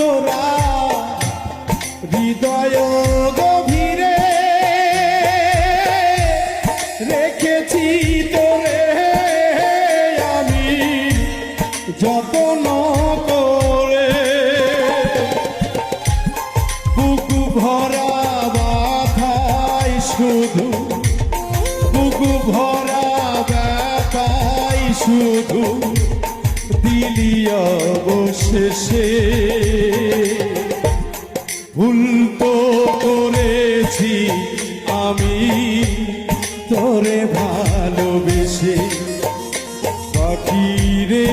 তোরা হৃদয় গভীরে রেখেছি তোরে আমি যত্ন করে। বুকু ভরা ব্যথায় শুধু, বুকু ভরা ব্যথায় শুধু দিলি অবশেষে। ভুল তো করেছি আমি তোরে ভালোবেসে, পাখি রে